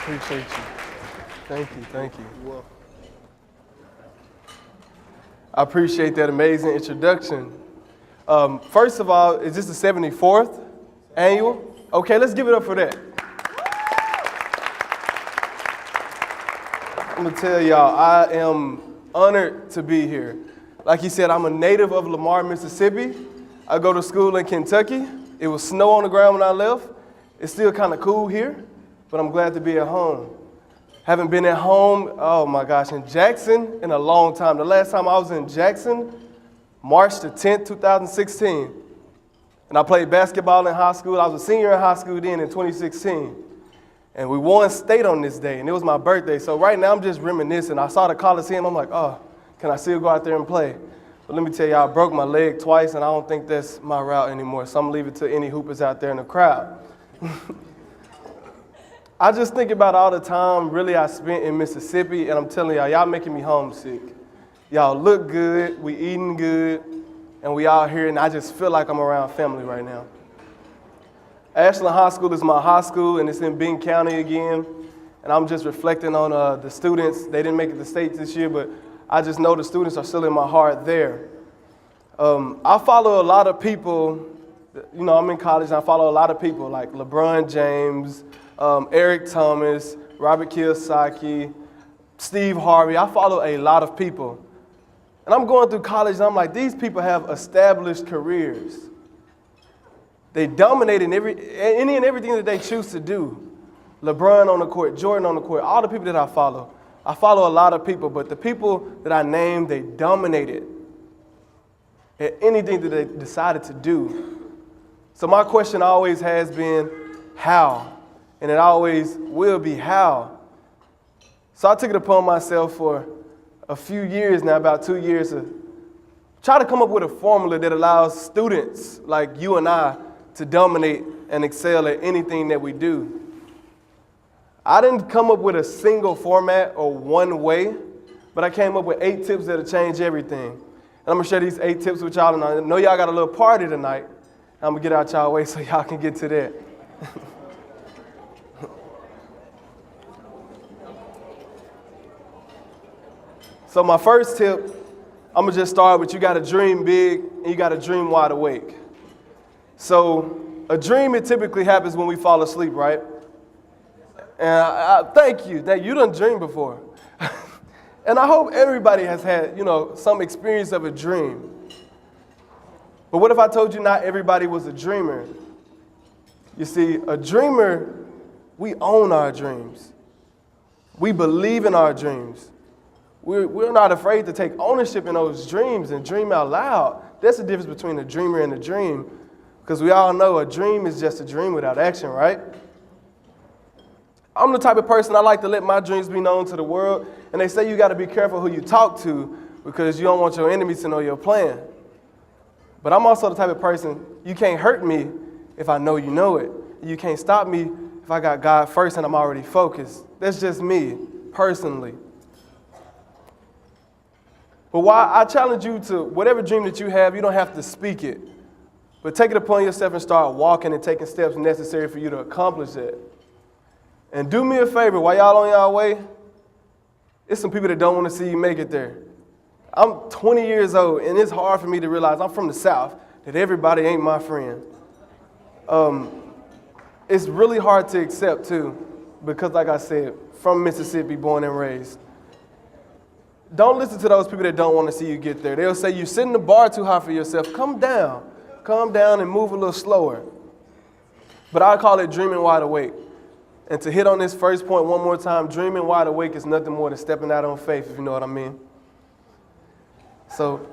Appreciate you. Thank you. You're welcome. I appreciate that amazing introduction. First of all, is this the 74th annual? Okay, let's give it up for that. I'm gonna tell y'all, I am honored to be here. Like he said, I'm a native of Lamar, Mississippi. I go to school in Kentucky. It was snow on the ground when I left. It's still kind of cool here, but I'm glad to be at home. Haven't been at home, oh my gosh, in Jackson in a long time. The last time I was in Jackson, March the 10th, 2016. And I played basketball in high school. I was a senior in high school then in 2016. And we won state on this day, and it was my birthday. So right now I'm just reminiscing. I saw the Coliseum, I'm like, oh, can I still go out there and play? But let me tell you, I broke my leg twice, and I don't think that's my route anymore. So I'm gonna leave it to any hoopers out there in the crowd. I just think about all the time really I spent in Mississippi, and I'm telling y'all making me homesick. Y'all look good, we eating good, and we out here, and I just feel like I'm around family right now. Ashland High School is my high school, and it's in Benton County again. And I'm just reflecting on the students. They didn't make it to state this year, but I just know the students are still in my heart there. I follow a lot of people. You know, I'm in college, and I follow a lot of people like LeBron James, Eric Thomas, Robert Kiyosaki, Steve Harvey. I follow a lot of people. And I'm going through college, and I'm like, these people have established careers. They dominate in any and everything that they choose to do. LeBron on the court, Jordan on the court, all the people that I follow. I follow a lot of people, but the people that I named, they dominated at anything that they decided to do. So my question always has been, how? And it always will be, how? So I took it upon myself for a few years now, about 2 years, to try to come up with a formula that allows students like you and I to dominate and excel at anything that we do. I didn't come up with a single format or one way, but I came up with 8 tips that'll change everything. And I'm gonna share these 8 tips with y'all, and I know y'all got a little party tonight. I'm gonna get out y'all way so y'all can get to that. So my first tip, I'm gonna just start with you gotta dream big and you gotta dream wide awake. So a dream, it typically happens when we fall asleep, right? And I thank you that you done dreamed before. And I hope everybody has had, some experience of a dream. But what if I told you not everybody was a dreamer? You see, a dreamer, we own our dreams. We believe in our dreams. We're not afraid to take ownership in those dreams and dream out loud. That's the difference between a dreamer and a dream. Because we all know a dream is just a dream without action, right? I'm the type of person, I like to let my dreams be known to the world. And they say you got to be careful who you talk to because you don't want your enemies to know your plan. But I'm also the type of person, you can't hurt me if I know you know it. You can't stop me if I got God first and I'm already focused. That's just me, personally. But why I challenge you to whatever dream that you have, you don't have to speak it. But take it upon yourself and start walking and taking steps necessary for you to accomplish it. And do me a favor, while y'all on y'all way, it's some people that don't want to see you make it there. I'm 20 years old, and it's hard for me to realize, I'm from the South, that everybody ain't my friend. It's really hard to accept, too, because like I said, from Mississippi, born and raised. Don't listen to those people that don't want to see you get there. They'll say, you're setting the bar too high for yourself. Come down and move a little slower. But I call it dreaming wide awake. And to hit on this first point one more time, dreaming wide awake is nothing more than stepping out on faith, if you know what I mean. So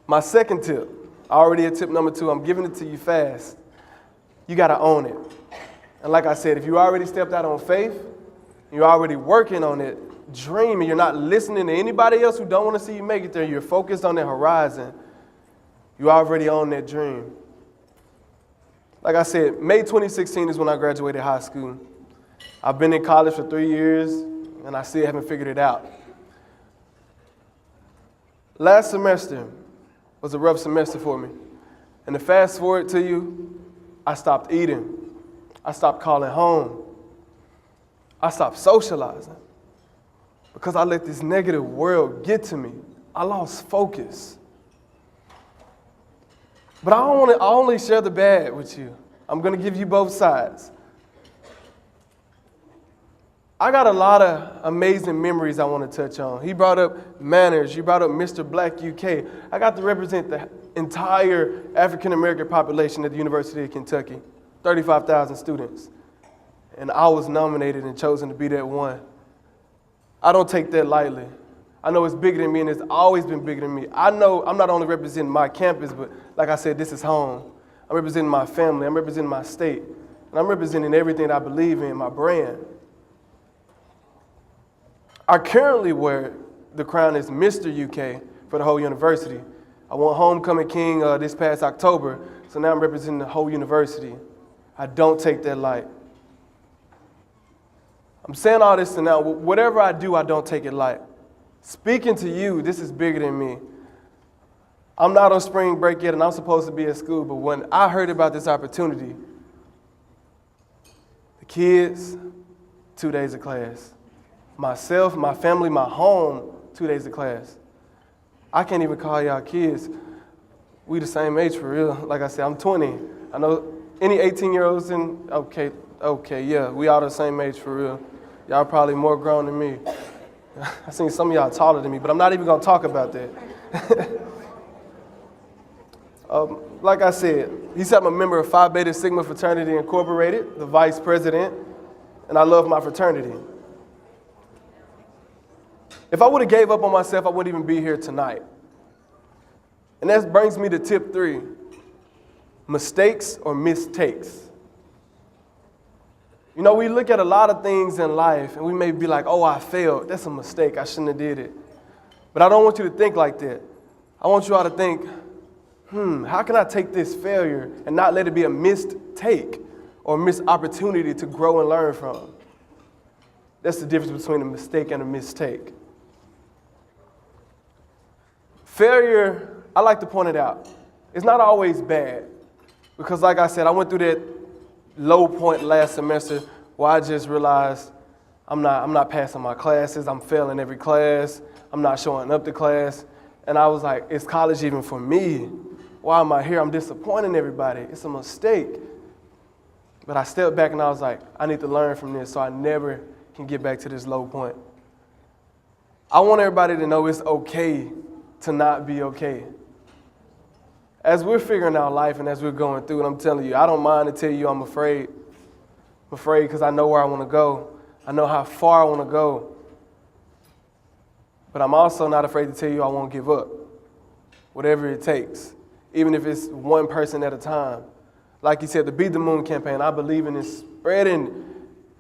my second tip, already at tip number 2, I'm giving it to you fast. You got to own it. And like I said, if you already stepped out on faith, you're already working on it, dream, and you're not listening to anybody else who don't want to see you make it there, you're focused on the horizon, you already own that dream. Like I said, May 2016 is when I graduated high school. I've been in college for 3 years, and I still haven't figured it out. Last semester was a rough semester for me. And to fast forward to you, I stopped eating. I stopped calling home. I stopped socializing because I let this negative world get to me. I lost focus. But I only share the bad with you. I'm going to give you both sides. I got a lot of amazing memories I want to touch on. He brought up manners. You brought up Mr. Black UK. I got to represent the entire African-American population at the University of Kentucky, 35,000 students. And I was nominated and chosen to be that one. I don't take that lightly. I know it's bigger than me, and it's always been bigger than me. I know I'm not only representing my campus, but like I said, this is home. I'm representing my family. I'm representing my state. And I'm representing everything I believe in, my brand. I currently wear the crown as Mr. UK for the whole university. I won Homecoming King this past October, so now I'm representing the whole university. I don't take that light. I'm saying all this to now, whatever I do, I don't take it light. Speaking to you, this is bigger than me. I'm not on spring break yet, and I'm supposed to be at school, but when I heard about this opportunity, the kids, 2 days of class. Myself, my family, my home, 2 days of class. I can't even call y'all kids. We the same age for real. Like I said, I'm 20. I know any 18-year-olds in, okay, yeah, we all the same age for real. Y'all probably more grown than me. I seen some of y'all taller than me, but I'm not even gonna talk about that. Like I said, he said I'm a member of Phi Beta Sigma Fraternity Incorporated, the vice president, and I love my fraternity. If I would have gave up on myself, I wouldn't even be here tonight. And that brings me to tip 3, mistakes or mistakes. You know, we look at a lot of things in life and we may be like, oh, I failed. That's a mistake. I shouldn't have did it. But I don't want you to think like that. I want you all to think, how can I take this failure and not let it be a missed take or a missed opportunity to grow and learn from? That's the difference between a mistake and a mistake. Failure, I like to point it out, it's not always bad. Because like I said, I went through that low point last semester where I just realized I'm not passing my classes, I'm failing every class, I'm not showing up to class. And I was like, is college even for me? Why am I here? I'm disappointing everybody. It's a mistake. But I stepped back and I was like, I need to learn from this so I never can get back to this low point. I want everybody to know it's okay to not be okay. As we're figuring out life and as we're going through it, I'm telling you, I don't mind to tell you I'm afraid. I'm afraid because I know where I want to go. I know how far I want to go. But I'm also not afraid to tell you I won't give up. Whatever it takes. Even if it's one person at a time. Like you said, the Be the Moon campaign, I believe in this spreading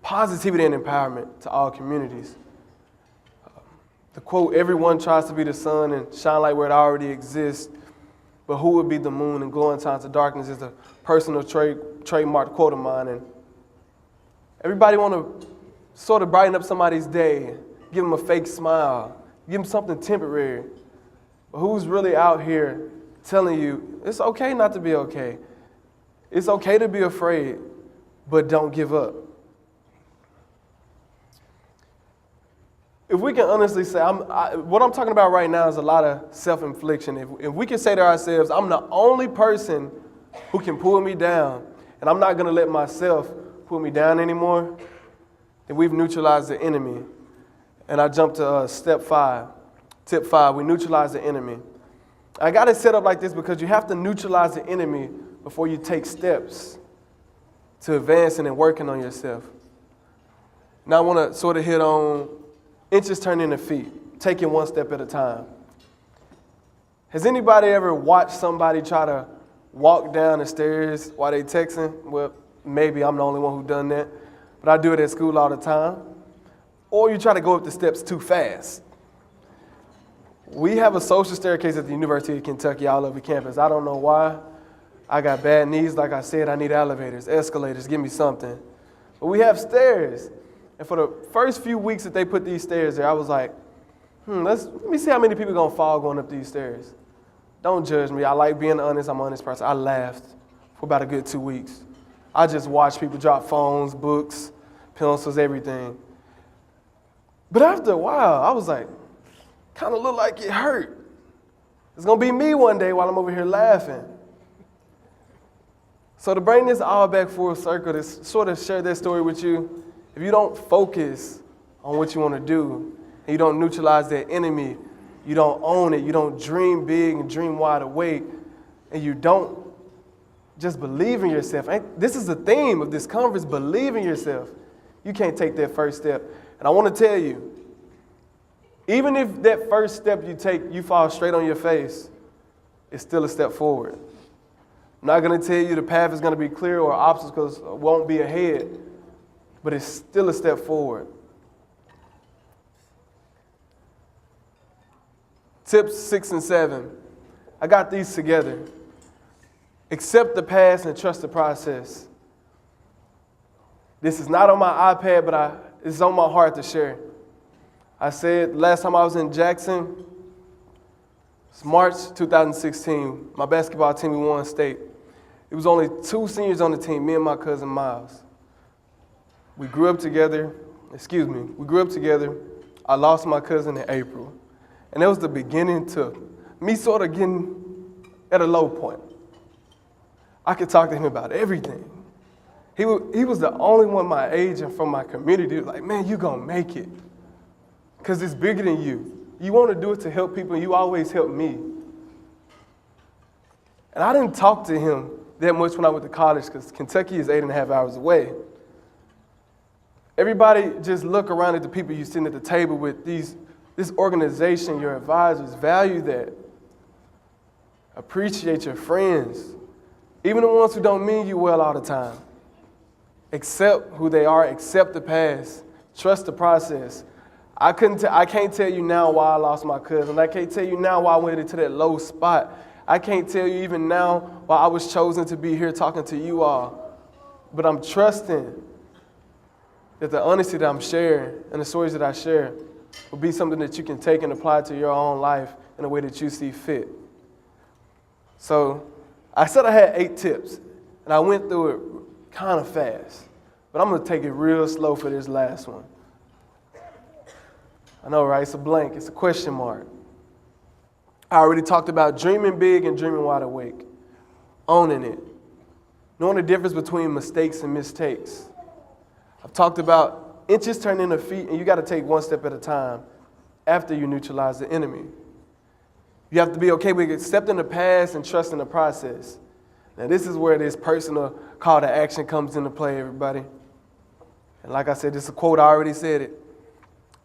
positivity and empowerment to all communities. The quote, everyone tries to be the sun and shine light where it already exists, but who would be the moon and glow in times of darkness is a personal trademark quote of mine. And everybody want to sort of brighten up somebody's day, give them a fake smile, give them something temporary. But who's really out here telling you it's okay not to be okay? It's okay to be afraid, but don't give up. If we can honestly say, what I'm talking about right now is a lot of self-infliction. If we can say to ourselves, I'm the only person who can pull me down, and I'm not going to let myself pull me down anymore, then we've neutralized the enemy. And I jump to step 5. Tip 5, we neutralize the enemy. I got it set up like this because you have to neutralize the enemy before you take steps to advancing and working on yourself. Now I want to sort of hit on inches turning into feet, taking one step at a time. Has anybody ever watched somebody try to walk down the stairs while they texting? Well, maybe I'm the only one who done that, but I do it at school all the time. Or you try to go up the steps too fast. We have a social staircase at the University of Kentucky all over campus. I don't know why. I got bad knees. Like I said, I need elevators, escalators, give me something. But we have stairs. And for the first few weeks that they put these stairs there, I was like, let me see how many people are going to fall going up these stairs. Don't judge me. I like being honest. I'm an honest person. I laughed for about a good 2 weeks. I just watched people drop phones, books, pencils, everything. But after a while, I was like, kind of look like it hurt. It's going to be me one day while I'm over here laughing. So to bring this all back full circle, to sort of share that story with you, if you don't focus on what you want to do, and you don't neutralize that enemy, you don't own it, you don't dream big and dream wide awake, and you don't just believe in yourself. This is the theme of this conference, believe in yourself. You can't take that first step. And I want to tell you, even if that first step you take, you fall straight on your face, it's still a step forward. I'm not going to tell you the path is going to be clear or obstacles won't be ahead, but it's still a step forward. Tips 6 and 7. I got these together. Accept the past and trust the process. This is not on my iPad, but it's on my heart to share. I said last time I was in Jackson, it's March 2016. My basketball team, we won state. It was only 2 seniors on the team, me and my cousin Miles. We grew up together. I lost my cousin in April. And that was the beginning to me sort of getting at a low point. I could talk to him about everything. He was the only one my age and from my community like, man, you gonna make it. Because it's bigger than you. You want to do it to help people, and you always help me. And I didn't talk to him that much when I went to college because Kentucky is 8.5 hours away. Everybody just look around at the people you sitting at the table with. This organization, your advisors, value that. Appreciate your friends. Even the ones who don't mean you well all the time. Accept who they are. Accept the past. Trust the process. I can't tell you now why I lost my cousin. I can't tell you now why I went into that low spot. I can't tell you even now why I was chosen to be here talking to you all. But I'm trusting that the honesty that I'm sharing and the stories that I share will be something that you can take and apply to your own life in a way that you see fit. So I said I had 8 tips, and I went through it kind of fast. But I'm going to take it real slow for this last one. I know, right? It's a blank. It's a question mark. I already talked about dreaming big and dreaming wide awake. Owning it. Knowing the difference between mistakes and mistakes. I've talked about inches turn into feet, and you got to take one step at a time after you neutralize the enemy. You have to be okay with accepting the past and trusting the process. Now, this is where this personal call to action comes into play, everybody. And like I said, this is a quote, I already said it.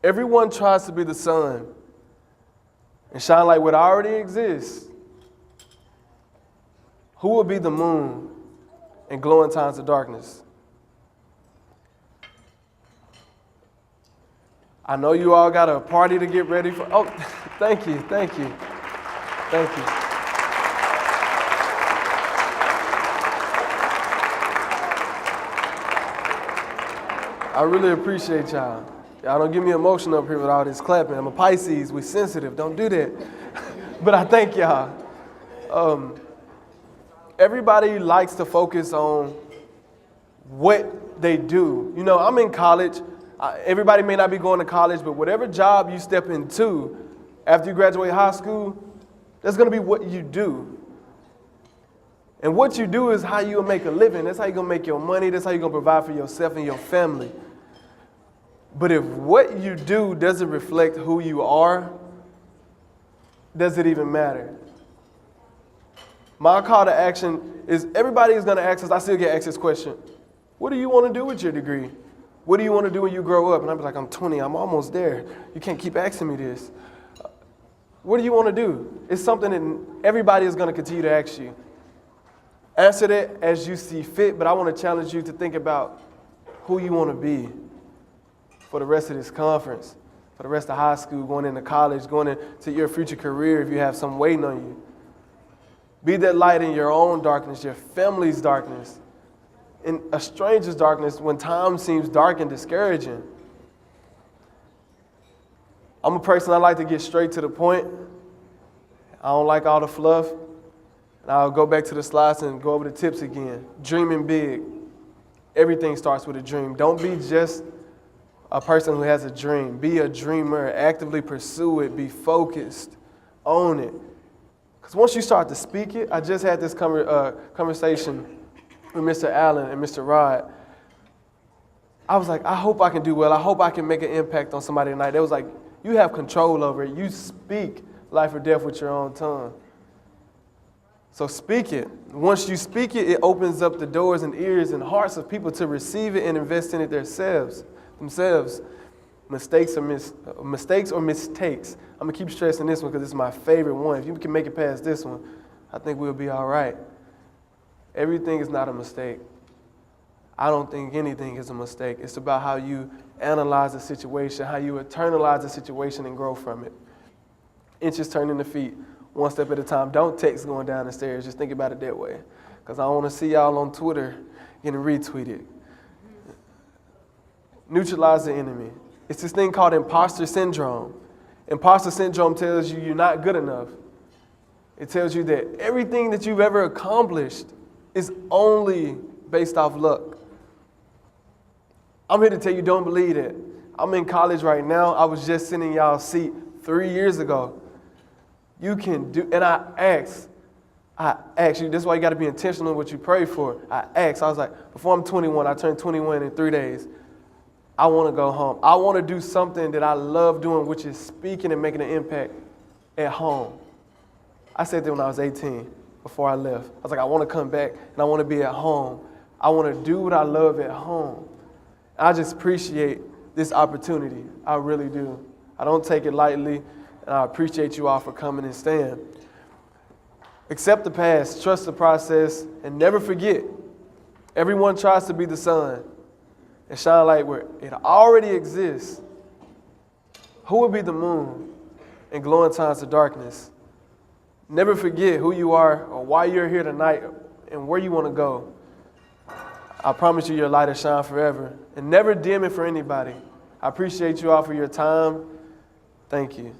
Everyone tries to be the sun and shine like what already exists. Who will be the moon and glow in times of darkness? I know you all got a party to get ready for. Oh, thank you. I really appreciate y'all. Y'all don't get me emotional up here with all this clapping. I'm a Pisces. We sensitive. Don't do that. But I thank y'all. Everybody likes to focus on what they do. You know, I'm in college. Everybody may not be going to college, but whatever job you step into after you graduate high school, that's going to be what you do. And what you do is how you'll make a living. That's how you're going to make your money. That's how you're going to provide for yourself and your family. But if what you do doesn't reflect who you are, does it even matter? My call to action is everybody is going to ask us, I still get asked this question, what do you want to do with your degree? What do you want to do when you grow up? And I'm like, I'm 20, I'm almost there. You can't keep asking me this. What do you want to do? It's something that everybody is going to continue to ask you. Answer that as you see fit, but I want to challenge you to think about who you want to be for the rest of this conference, for the rest of high school, going into college, going into your future career if you have something waiting on you. Be that light in your own darkness, your family's darkness, in a stranger's darkness when time seems dark and discouraging. I'm a person, I like to get straight to the point. I don't like all the fluff. And I'll go back to the slides and go over the tips again. Dreaming big. Everything starts with a dream. Don't be just a person who has a dream. Be a dreamer. Actively pursue it. Be focused. Own it. Because once you start to speak it, I just had this conversation with Mr. Allen and Mr. Rod. I was like, I hope I can do well. I hope I can make an impact on somebody tonight. They was like, you have control over it. You speak life or death with your own tongue. So speak it. Once you speak it, it opens up the doors and ears and hearts of people to receive it and invest in it themselves. Mistakes or mistakes. I'm going to keep stressing this one because it's my favorite one. If you can make it past this one, I think we'll be all right. Everything is not a mistake. I don't think anything is a mistake. It's about how you analyze the situation, how you internalize the situation and grow from it. Inches turn into feet, one step at a time. Don't text going down the stairs. Just think about it that way. Because I want to see y'all on Twitter getting retweeted. Neutralize the enemy. It's this thing called impostor syndrome. Impostor syndrome tells you you're not good enough. It tells you that everything that you've ever accomplished is only based off luck. I'm here to tell you, don't believe that. I'm in college right now. I was just sitting in y'all's seat 3 years ago. You can do, and I asked you, this is why you got to be intentional in what you pray for. I was like, before I'm 21, I turned 21 in 3 days. I want to go home. I want to do something that I love doing, which is speaking and making an impact at home. I said that when I was 18, before I left. I was like, I want to come back and I want to be at home. I want to do what I love at home. I just appreciate this opportunity. I really do. I don't take it lightly, and I appreciate you all for coming and staying. Accept the past, trust the process, and never forget, everyone tries to be the sun and shine light where it already exists. Who will be the moon in glowing times of darkness? Never forget who you are or why you're here tonight and where you want to go. I promise you your light will shine forever. And never dim it for anybody. I appreciate you all for your time. Thank you.